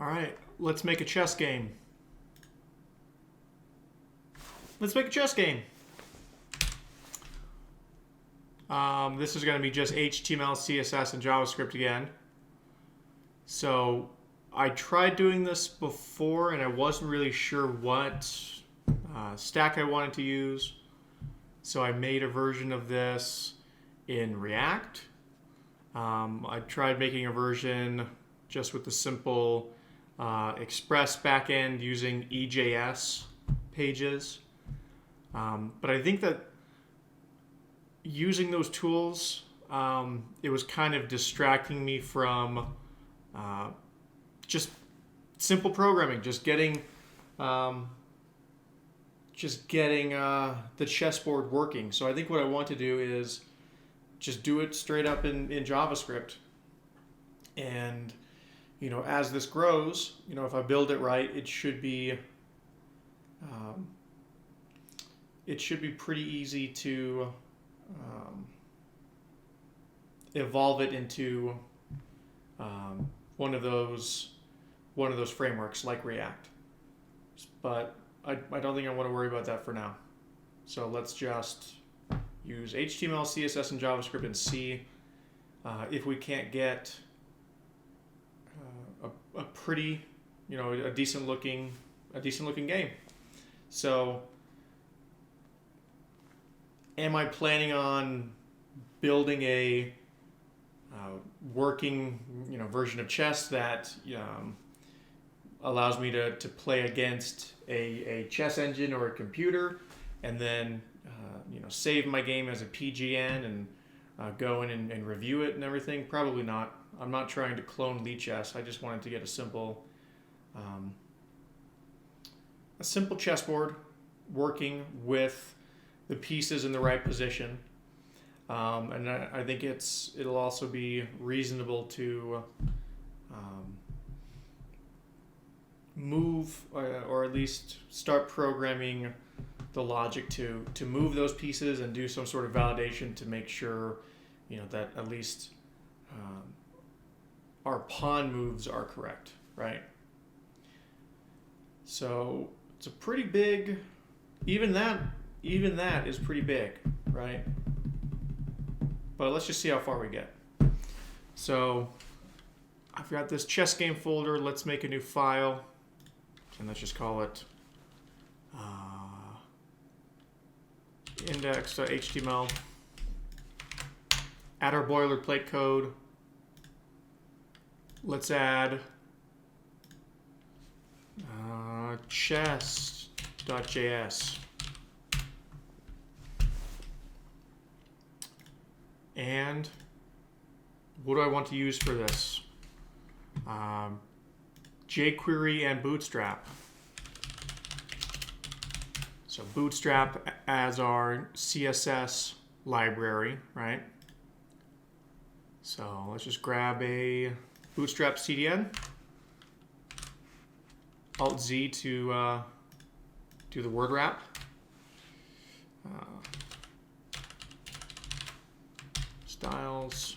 All right, let's make a chess game. Let's make a chess game. This is going to be just HTML, CSS, and JavaScript again. So I tried doing this before, and I wasn't really sure what stack I wanted to use. So I made a version of this in React. I tried making a version just with the simple Express backend using EJS pages. But I think that using those tools, it was kind of distracting me from just simple programming, just getting the chessboard working. So I think what I want to do is just do it straight up in JavaScript. And, as this grows, if I build it right, it should be pretty easy to evolve it into one of those frameworks like React. But I don't think I want to worry about that for now. So let's just use HTML, CSS, and JavaScript and see if we can't get a pretty, a decent looking game. So, am I planning on building a working, version of chess that allows me to play against a chess engine or a computer, and then save my game as a PGN and go in and review it and everything? Probably not. I'm not trying to clone Lichess. I just wanted to get a simple chessboard working with the pieces in the right position. And I think it'll also be reasonable to move or at least start programming the logic to move those pieces and do some sort of validation to make sure that at least our pawn moves are correct, right? So it's a pretty big, even that is pretty big, right? But let's just see how far we get. So I've got this chess game folder. Let's make a new file, and let's just call it index.html. Add our boilerplate code. Let's add chess.js. And what do I want to use for this? jQuery and Bootstrap. So Bootstrap as our CSS library, right? So let's just grab a Bootstrap CDN. Alt-Z to do the word wrap. Styles.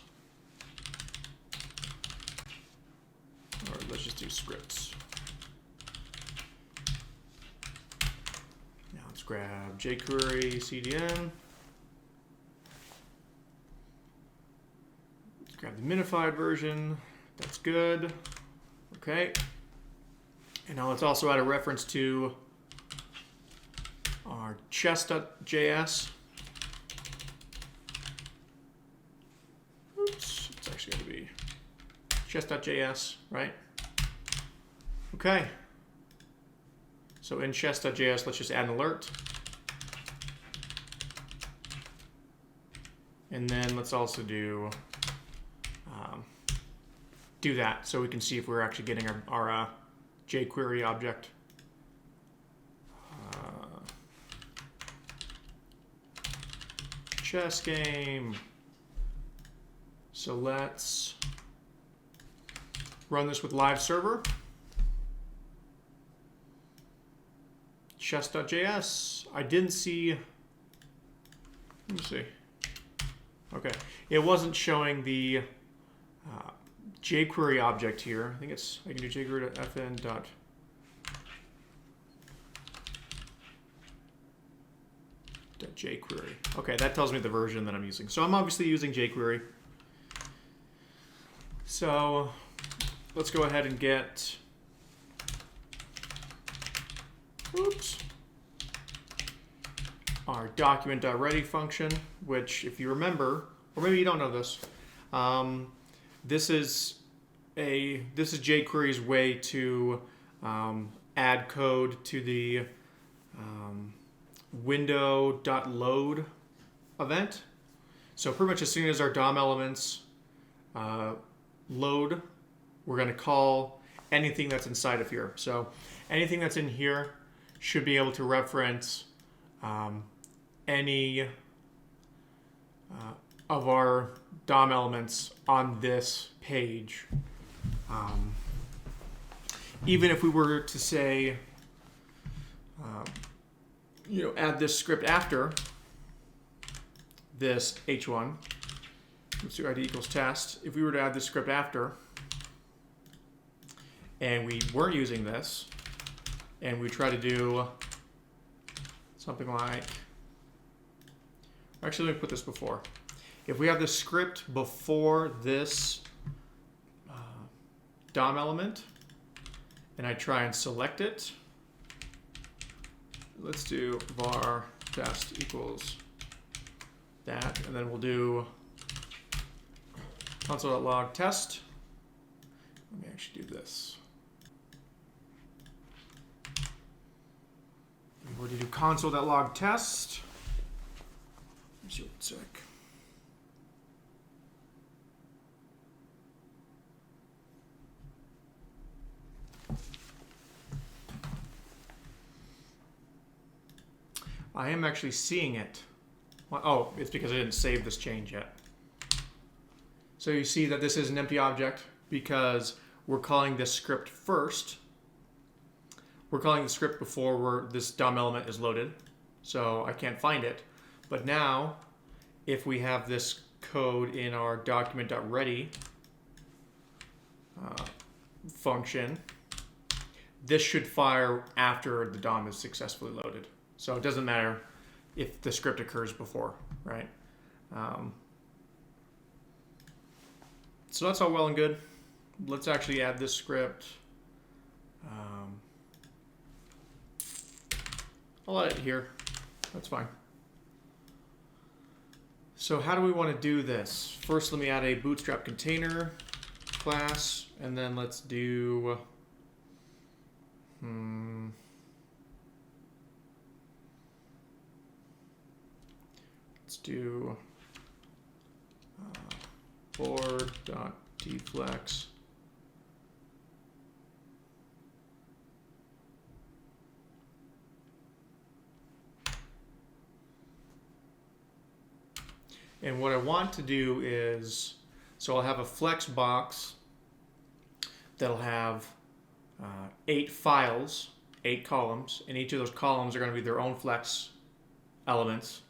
Or let's just do scripts. Now let's grab jQuery CDN. Let's grab the minified version. That's good. Okay. And now let's also add a reference to our chess.js. Oops, it's actually going to be chess.js, right? Okay. So in chess.js, let's just add an alert. And then let's also do that so we can see if we're actually getting our jQuery object. Chess game. So let's run this with live server. Chess.js. I didn't see. Let me see. Okay, it wasn't showing the jQuery object here. I think it's, I can do jQuery.fn dot jQuery. Okay, that tells me the version that I'm using. So I'm obviously using jQuery. So let's go ahead and get, oops, our document.ready function, which if you remember, or maybe you don't know this, this is jQuery's way to add code to the window.load event. So pretty much as soon as our DOM elements load, we're going to call anything that's inside of here. So anything that's in here should be able to reference any of our DOM elements on this page. Even if we were to say, add this script after this h1, let's do id equals test. If we were to add this script after, and we weren't using this, and we try to do something like, actually let me put this before. If we have this script before this DOM element, and I try and select it, let's do var test equals that, and then we'll do console.log test. Let me actually do this. We're going to do console.log test. Let's see what's sick. I am actually seeing it. Oh, it's because I didn't save this change yet. So you see that this is an empty object because we're calling this script first. We're calling the script before this DOM element is loaded. So I can't find it. But now, if we have this code in our document.ready function, this should fire after the DOM is successfully loaded. So it doesn't matter if the script occurs before, right? So that's all well and good. Let's actually add this script. I'll add it here. That's fine. So how do we want to do this? First, let me add a Bootstrap container class, and then let's do let's do board.dflex. And what I want to do is, so I'll have a flexbox that'll have 8 files, 8 columns, and each of those columns are going to be their own flex elements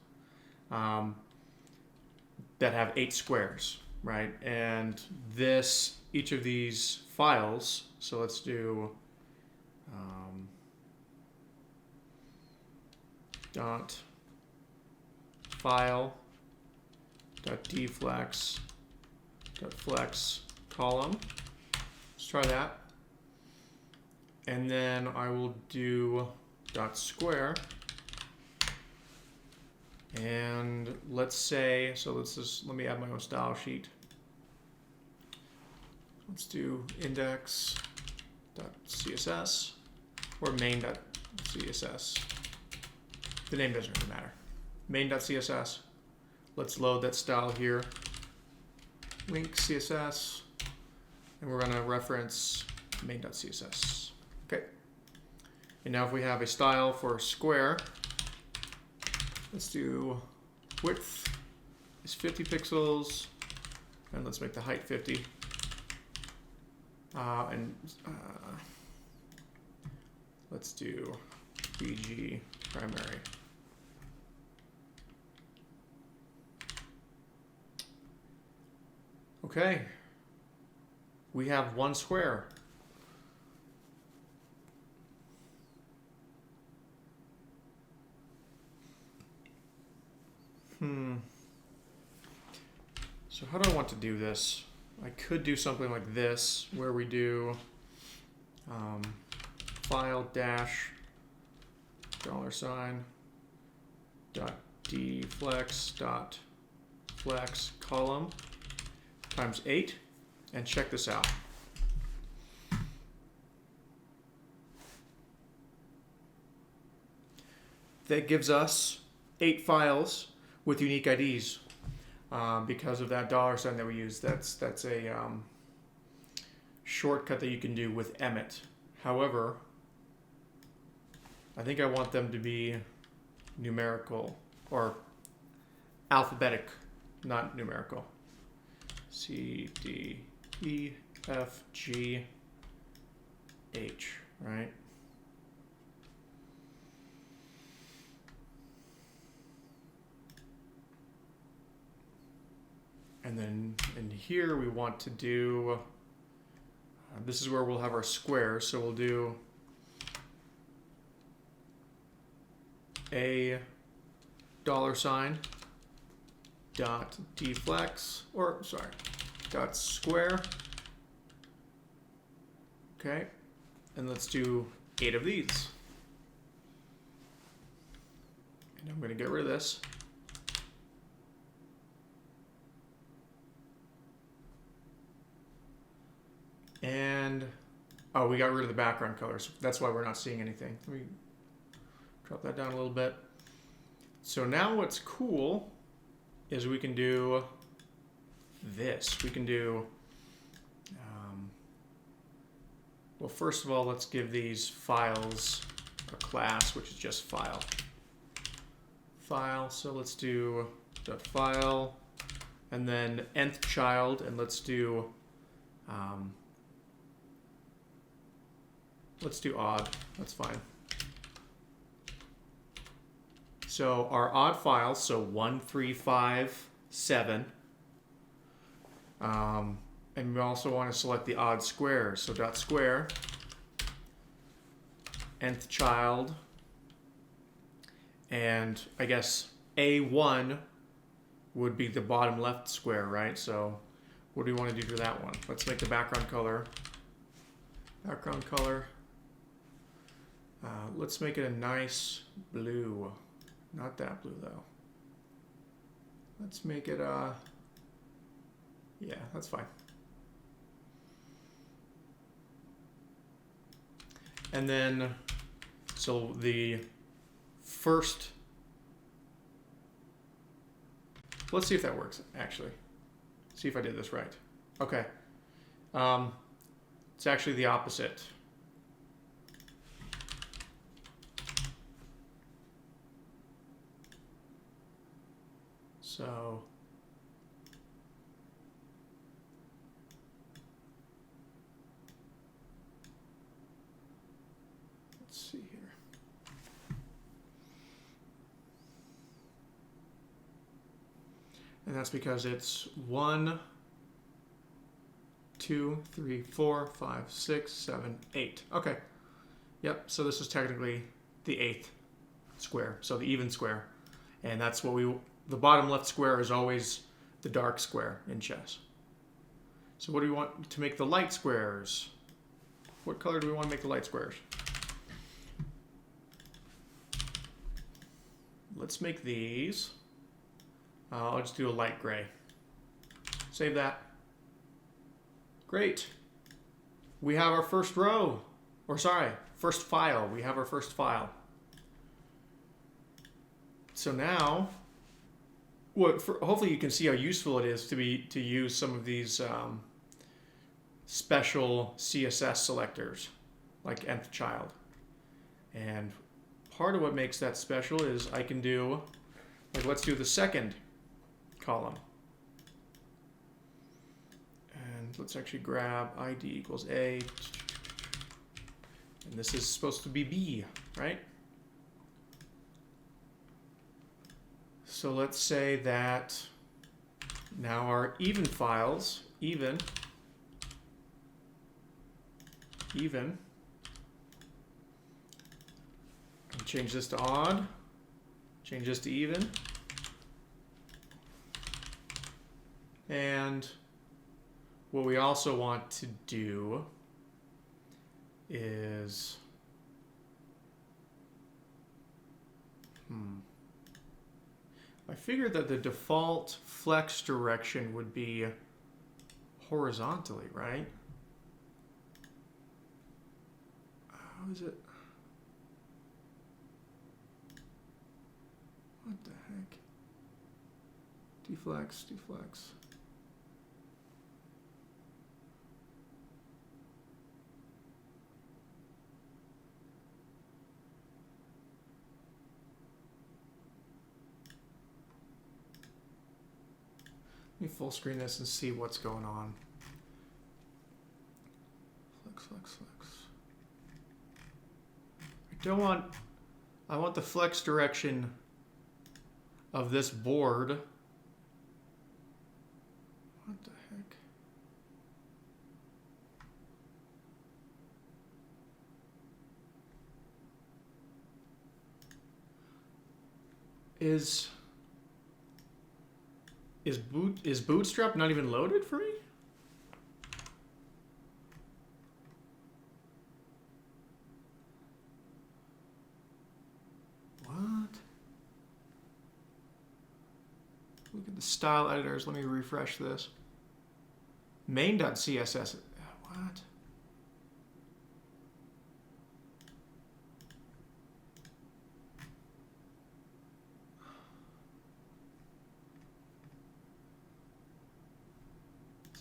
that have 8 squares, right? And each of these files, so let's do dot file dot dflex dot flex column. Let's try that. And then I will do dot square. And let's say, so let me add my own style sheet. Let's do index.css or main.css. The name doesn't really matter. Main.css. Let's load that style here. Link CSS. And we're going to reference main.css. Okay. And now if we have a style for square, let's do width is 50 pixels. And let's make the height 50. Let's do BG primary. Okay. we have one square. So how do I want to do this? I could do something like this, where we do file dash $ dot deflex dot flex column times 8, and check this out. That gives us 8 files with unique IDs because of that $ that we use. That's a shortcut that you can do with Emmet. However, I think I want them to be numerical or alphabetic, not numerical. C, D, E, F, G, H, right? And then in here we want to do, this is where we'll have our squares. So we'll do a $ dot deflex, or sorry, dot square. Okay, and let's do 8 of these. And I'm going to get rid of this. And, oh, we got rid of the background colors. That's why we're not seeing anything. Let me drop that down a little bit. So now what's cool is we can do this. We can do, well, first of all, let's give these files a class, which is just file. File, so let's do .file, and then nth child, and let's do odd. That's fine. So our odd files, so 1, 3, 5, 7. And we also want to select the odd squares. So dot square, nth child, and I guess A1 would be the bottom left square, right? So what do we want to do for that one? Let's make the background color. Background color. Let's make it a nice blue. Not that blue though. Let's make it yeah, that's fine. And then, so the first, let's see if that works actually. See if I did this right. Okay. It's actually the opposite. So let's see here. And that's because it's 1, 2, 3, 4, 5, 6, 7, 8. Okay. Yep. So this is technically the 8th square. So the even square. And that's what the bottom left square is always the dark square in chess. So what do we want to make the light squares? What color do we want to make the light squares? Let's make these. I'll just do a light gray. Save that. Great. We have our first row. Or sorry, first file. We have our first file. So now, hopefully you can see how useful it is to use some of these special CSS selectors, like nth child. And part of what makes that special is I can do, like let's do the second column. And let's actually grab ID equals A. And this is supposed to be B, right? So let's say that now our even files, even, even. And change this to odd. Change this to even. And what we also want to do is I figured that the default flex direction would be horizontally, right? How is it? What the heck? Deflex, deflex. Let me full screen this and see what's going on. Flex, flex, flex. I want the flex direction of this board. What the heck? Is Bootstrap not even loaded for me? What? Look at the style editors. Let me refresh this. Main.css. What?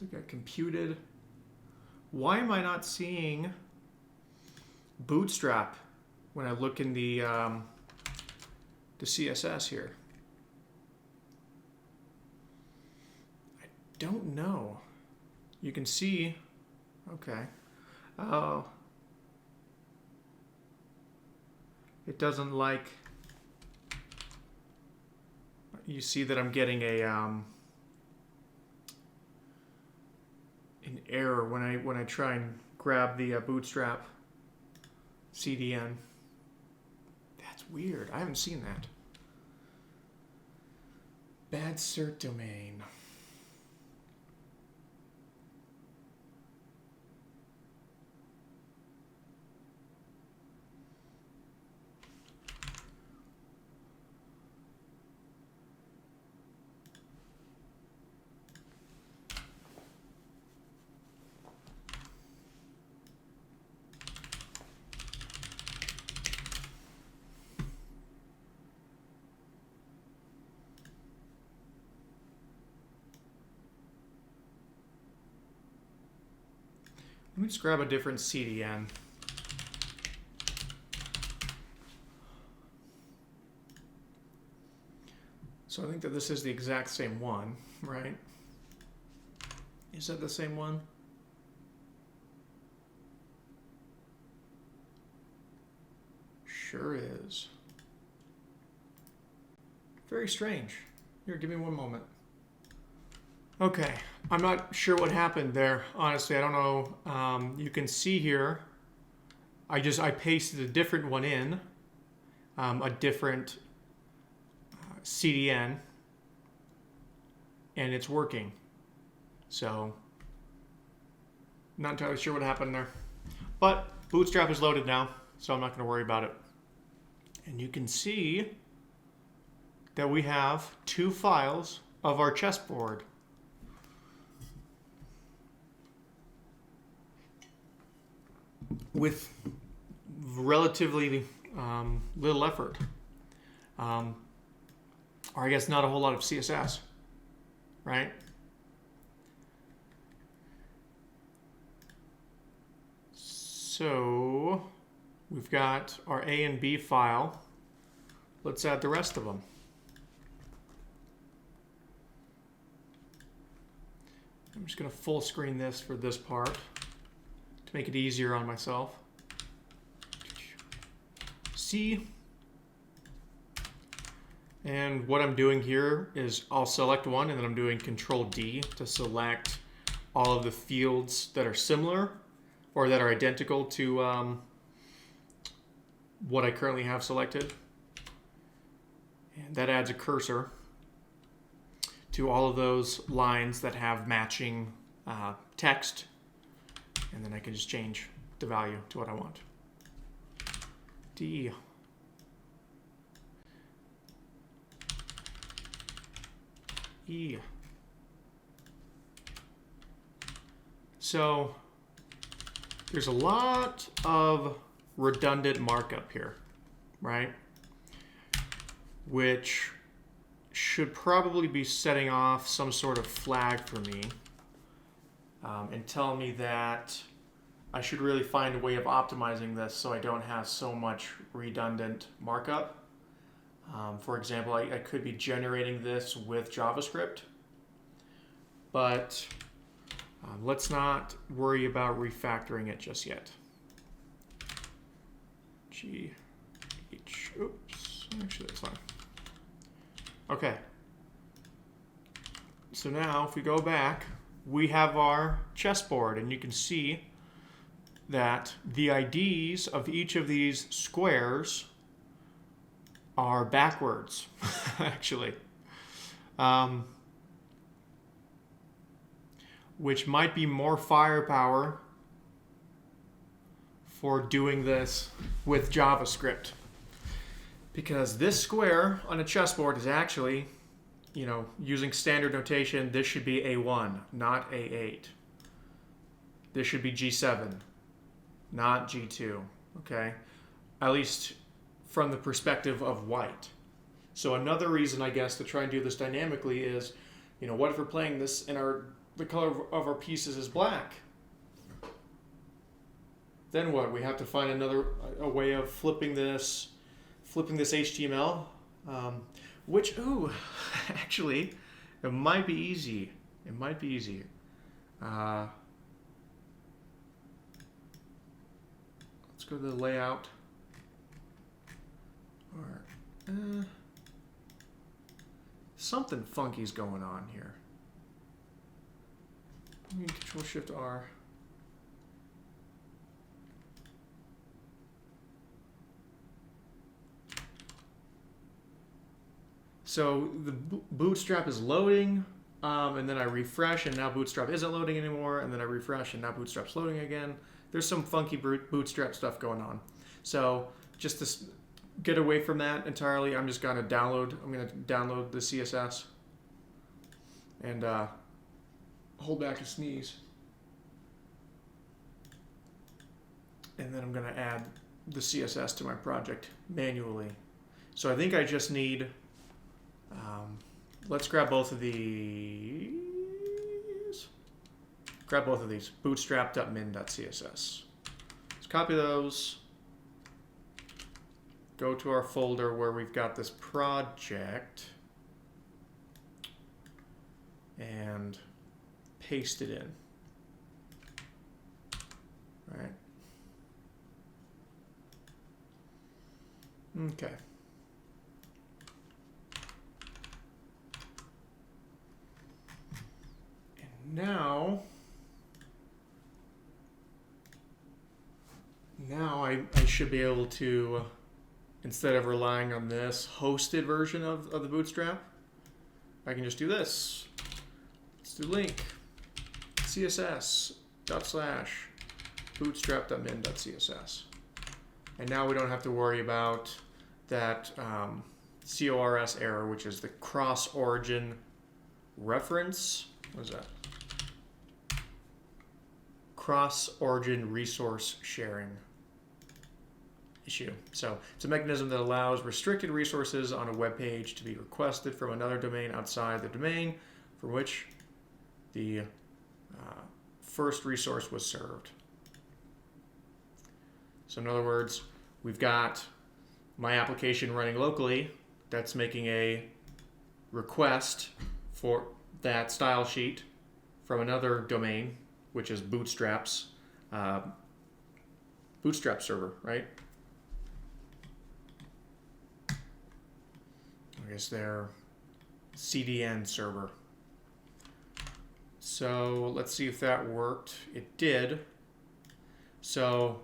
It got computed. Why am I not seeing Bootstrap when I look in the CSS here? I don't know. You can see, okay. Oh, it doesn't like. You see that I'm getting a an error when I try and grab the Bootstrap CDN. That's weird. I haven't seen that. Bad cert domain. Let me just grab a different CDN. So I think that this is the exact same one, right? Is that the same one? Sure is. Very strange. Here, give me one moment. Okay, I'm not sure what happened there. Honestly, I don't know. You can see here, I pasted a different one in, a different CDN, and it's working. So, not entirely sure what happened there. But Bootstrap is loaded now, so I'm not going to worry about it. And you can see that we have 2 files of our chessboard. With relatively little effort. Or I guess not a whole lot of CSS, right? So we've got our A and B file. Let's add the rest of them. I'm just going to full screen this for this part to make it easier on myself. C. And what I'm doing here is I'll select one and then I'm doing Control D to select all of the fields that are similar or that are identical to what I currently have selected. And that adds a cursor to all of those lines that have matching text. And then I can just change the value to what I want. D. E. So there's a lot of redundant markup here, right? Which should probably be setting off some sort of flag for me and tell me that I should really find a way of optimizing this so I don't have so much redundant markup. For example, I could be generating this with JavaScript, but let's not worry about refactoring it just yet. Oops, actually that's fine. Okay, so now if we go back, we have our chessboard, and you can see that the IDs of each of these squares are backwards, actually. Which might be more firepower for doing this with JavaScript. Because this square on a chessboard is actually, you know, using standard notation, this should be A1, not A8. This should be G7, not G2, okay? At least from the perspective of white. So another reason, I guess, to try and do this dynamically is, you know, what if we're playing this and the color of our pieces is black? Then what? We have to find a way of flipping this HTML, which, actually, it might be easy. It might be easy. Let's go to the layout. Or, something funky's going on here. Control-Shift-R. So the Bootstrap is loading, and then I refresh, and now Bootstrap isn't loading anymore, and then I refresh, and now Bootstrap's loading again. There's some funky Bootstrap stuff going on. So just to get away from that entirely, I'm going to download the CSS and hold back a sneeze. And then I'm going to add the CSS to my project manually. So I think I just need... let's grab both of these. Grab both of these. Bootstrap.min.css. Let's copy those. Go to our folder where we've got this project. And paste it in. All right. Okay. Now I should be able to, instead of relying on this hosted version of the Bootstrap, I can just do this. Let's do link css./bootstrap.min.css. And now we don't have to worry about that CORS error, which is the cross-origin reference. What is that? Cross-origin resource sharing issue. So it's a mechanism that allows restricted resources on a web page to be requested from another domain outside the domain from which the first resource was served. So in other words, we've got my application running locally that's making a request for that style sheet from another domain, which is Bootstrap's Bootstrap server, right? I guess their CDN server. So let's see if that worked. It did. So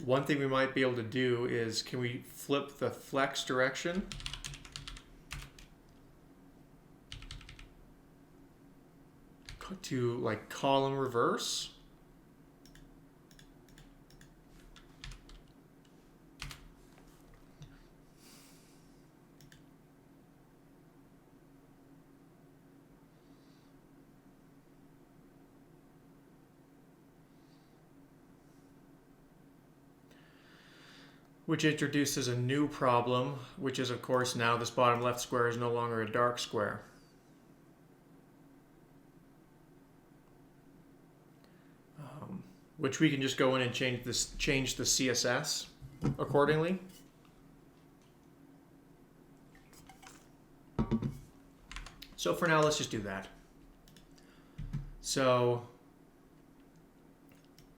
one thing we might be able to do is, can we flip the flex direction? To like column reverse. Which introduces a new problem, which is, of course, now this bottom left square is no longer a dark square. Which we can just go in and change the CSS accordingly. So for now, let's just do that. So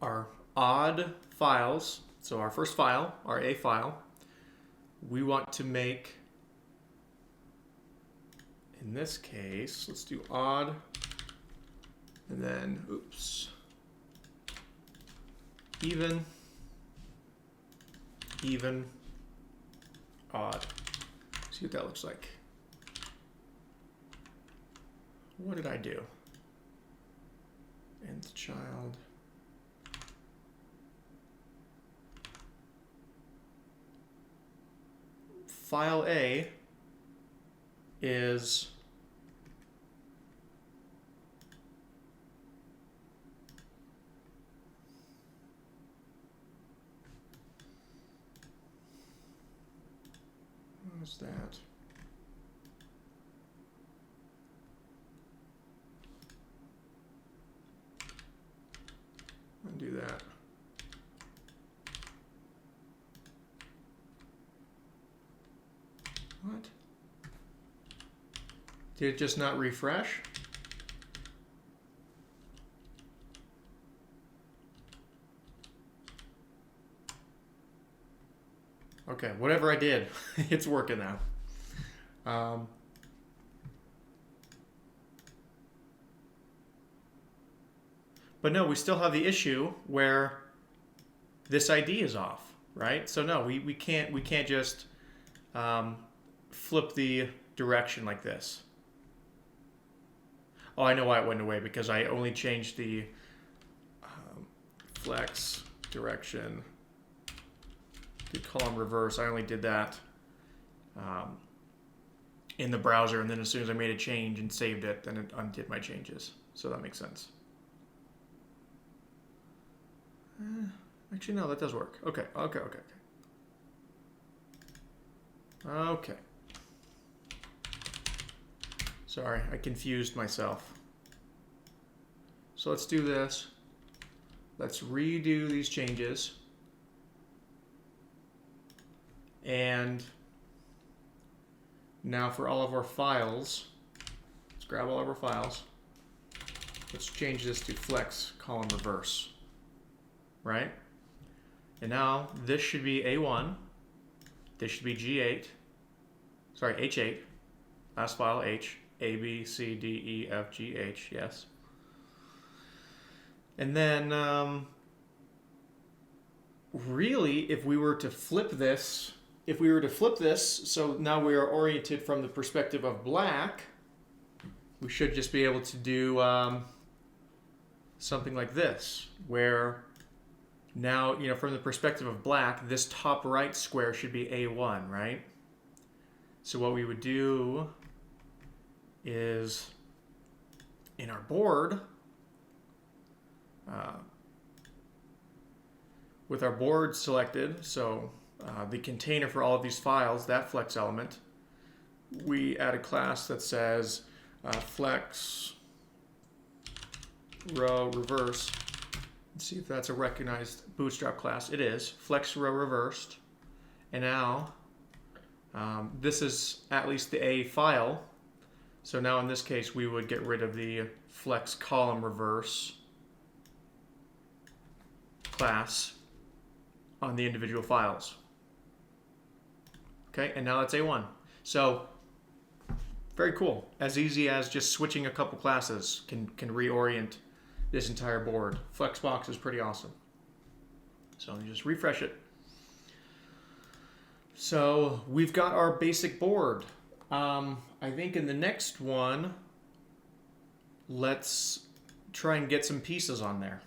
our odd files, so our first file, our A file, we want to make, in this case, let's do odd, and then, oops, even, odd. See what that looks like. What did I do? Nth child. File A is what's that? Undo that. What? Did it just not refresh? Okay, whatever I did, it's working now. But no, we still have the issue where this ID is off, right? So no, we can't just flip the direction like this. Oh, I know why it went away, because I only changed the flex direction to column reverse. I only did that in the browser, and then as soon as I made a change and saved it, then it undid my changes. So that makes sense. Actually, no, that does work. Okay. Sorry, I confused myself. So let's do this. Let's redo these changes. And now for all of our files, let's grab all of our files. Let's change this to flex column reverse, right? And now this should be A1. This should be G8. Sorry, H8. Last file, H. A, B, C, D, E, F, G, H, yes. And then, really, if we were to flip this, so now we are oriented from the perspective of black, we should just be able to do something like this, where now, from the perspective of black, this top right square should be A1, right? So what we would do is, in our board, with our board selected, so the container for all of these files, that flex element, we add a class that says flex row reverse. Let's see if that's a recognized Bootstrap class. It is. Flex row reversed. And now this is at least the A file. So now in this case, we would get rid of the flex column reverse class on the individual files. Okay, and now that's A1. So very cool. As easy as just switching a couple classes can reorient this entire board. Flexbox is pretty awesome. So you just refresh it. So we've got our basic board. I think in the next one, let's try and get some pieces on there.